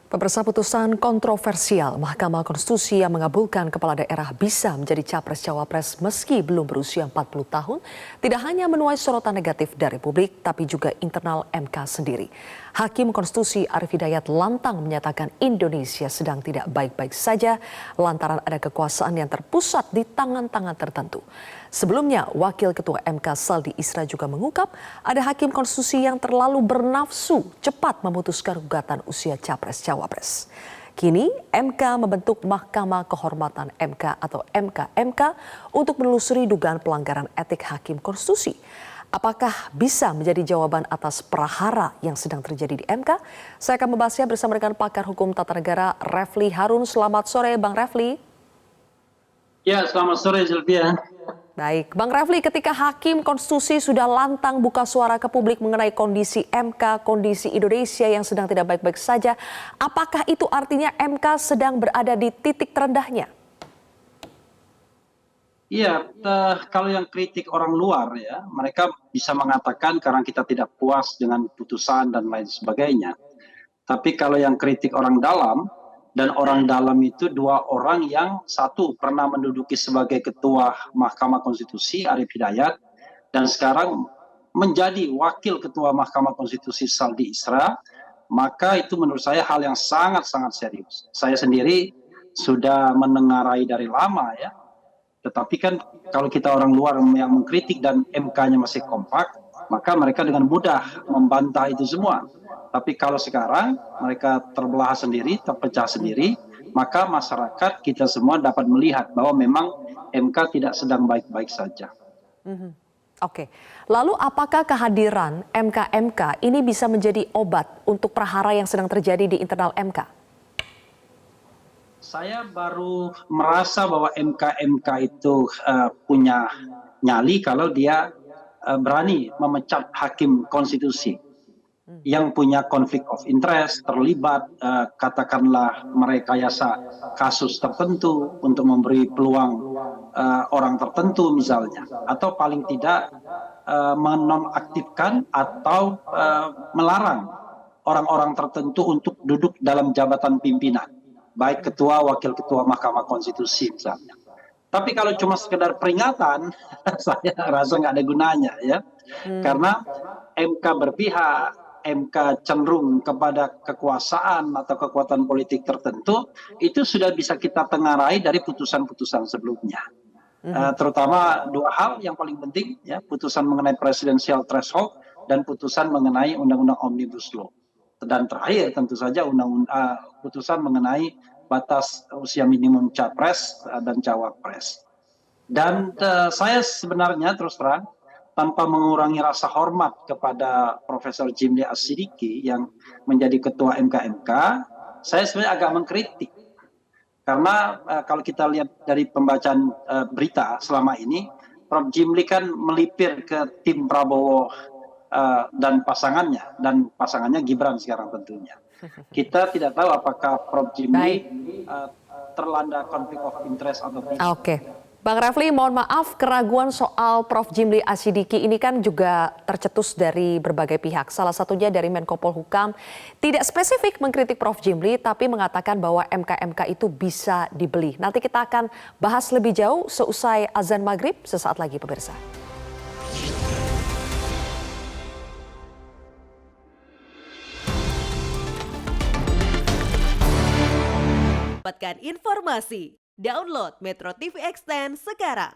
Pemirsa, putusan kontroversial Mahkamah Konstitusi yang mengabulkan kepala daerah bisa menjadi capres-cawapres meski belum berusia 40 tahun tidak hanya menuai sorotan negatif dari publik tapi juga internal MK sendiri. Hakim Konstitusi Arief Hidayat lantang menyatakan Indonesia sedang tidak baik-baik saja lantaran ada kekuasaan yang terpusat di tangan-tangan tertentu. Sebelumnya, Wakil Ketua MK Saldi Isra juga mengungkap ada hakim konstitusi yang terlalu bernafsu cepat memutuskan gugatan usia capres-cawapres. Kini, MK membentuk Mahkamah Kehormatan MK atau MKMK untuk menelusuri dugaan pelanggaran etik hakim konstitusi. Apakah bisa menjadi jawaban atas prahara yang sedang terjadi di MK? Saya akan membahasnya bersama dengan pakar hukum tata negara Refli Harun. Selamat sore, Bang Refli. Ya, selamat sore, Sylvia. Baik, Bang Refli, ketika Hakim Konstitusi sudah lantang buka suara ke publik mengenai kondisi MK, kondisi Indonesia yang sedang tidak baik-baik saja, apakah itu artinya MK sedang berada di titik terendahnya? Iya, kalau yang kritik orang luar ya, mereka bisa mengatakan karena kita tidak puas dengan putusan dan lain sebagainya. Tapi kalau yang kritik orang dalam, dan orang dalam itu dua orang yang satu pernah menduduki sebagai ketua Mahkamah Konstitusi Arief Hidayat dan sekarang menjadi wakil ketua Mahkamah Konstitusi Saldi Isra, maka itu menurut saya hal yang sangat-sangat serius. Saya sendiri sudah menengarai dari lama ya, tetapi kan kalau kita orang luar yang mengkritik dan MK-nya masih kompak, maka mereka dengan mudah membantah itu semua. Tapi kalau sekarang mereka terbelah sendiri, terpecah sendiri, maka masyarakat kita semua dapat melihat bahwa memang MK tidak sedang baik-baik saja. Oke, lalu apakah kehadiran MK-MK ini bisa menjadi obat untuk prahara yang sedang terjadi di internal MK? Saya baru merasa bahwa MK-MK itu punya nyali kalau dia berani memecat hakim konstitusi yang punya konflik of interest, terlibat katakanlah merekayasa kasus tertentu untuk memberi peluang orang tertentu misalnya, atau paling tidak menonaktifkan atau melarang orang-orang tertentu untuk duduk dalam jabatan pimpinan, baik ketua, wakil ketua Mahkamah Konstitusi misalnya. Tapi kalau cuma sekedar peringatan, saya rasa nggak ada gunanya ya, karena MK berpihak, MK cenderung kepada kekuasaan atau kekuatan politik tertentu, itu sudah bisa kita tengarai dari putusan-putusan sebelumnya. Terutama dua hal yang paling penting, ya, putusan mengenai presidential threshold dan putusan mengenai undang-undang omnibus law. Dan terakhir tentu saja putusan mengenai batas usia minimum capres dan cawapres. Dan saya sebenarnya terus terang, tanpa mengurangi rasa hormat kepada Profesor Jimli Asyidiki yang menjadi ketua MKMK, saya sebenarnya agak mengkritik. Karena kalau kita lihat dari pembacaan berita selama ini, Prof. Jimli kan melipir ke tim Prabowo dan pasangannya Gibran sekarang tentunya. Kita tidak tahu apakah Prof. Jimli terlanda konflik of interest atau tidak. Oke. Bang Refli, mohon maaf, keraguan soal Prof. Jimli Asyidiki ini kan juga tercetus dari berbagai pihak. Salah satunya dari Menko Polhukam, tidak spesifik mengkritik Prof. Jimli, tapi mengatakan bahwa MK-MK itu bisa dibeli. Nanti kita akan bahas lebih jauh seusai azan maghrib, sesaat lagi pemirsa. Dapatkan informasi, download Metro TV Extend sekarang.